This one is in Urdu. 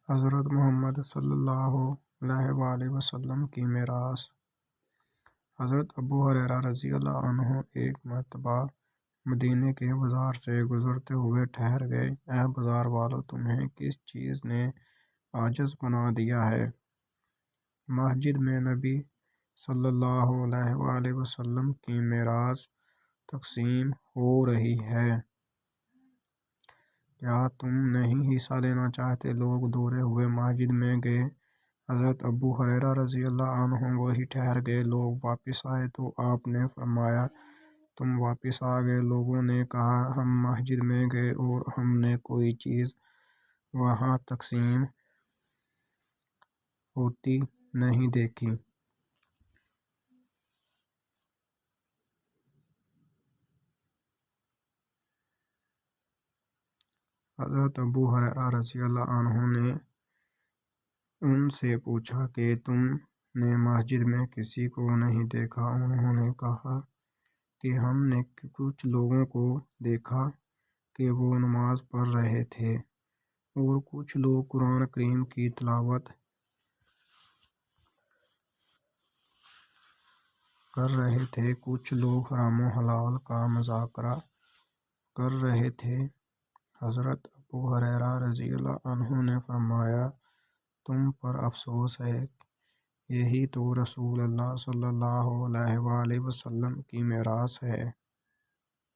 حضرت محمد صلی اللہ علیہ وآلہ وسلم کی معراج۔ حضرت ابو ہریرہ رضی اللہ عنہ ایک مرتبہ مدینے کے بازار سے گزرتے ہوئے ٹھہر گئے۔ اے بازار والو، تمہیں کس چیز نے عاجز بنا دیا ہے؟ مسجد میں نبی صلی اللہ علیہ وآلہ وسلم کی معراج تقسیم ہو رہی ہے۔ کیا تم نہیں حصہ لینا چاہتے؟ لوگ دوڑے ہوئے مسجد میں گئے۔ حضرت ابو ہریرہ رضی اللہ عنہ وہیں ٹھہر گئے۔ لوگ واپس آئے تو آپ نے فرمایا، تم واپس آ گئے؟ لوگوں نے کہا، ہم مسجد میں گئے اور ہم نے کوئی چیز وہاں تقسیم ہوتی نہیں دیکھی۔ حضرت ابو ہریرہ رضی اللہ عنہ نے ان سے پوچھا کہ تم نے مسجد میں کسی کو نہیں دیکھا؟ انہوں نے کہا کہ ہم نے کچھ لوگوں کو دیکھا کہ وہ نماز پڑھ رہے تھے اور کچھ لوگ قرآن کریم کی تلاوت کر رہے تھے، کچھ لوگ حرام و حلال کا مذاکرہ کر رہے تھے۔ حضرت ابو ہریرہ رضی اللہ عنہ نے فرمایا، تم پر افسوس ہے، یہی تو رسول اللہ صلی اللہ علیہ وآلہ وسلم کی معراج ہے۔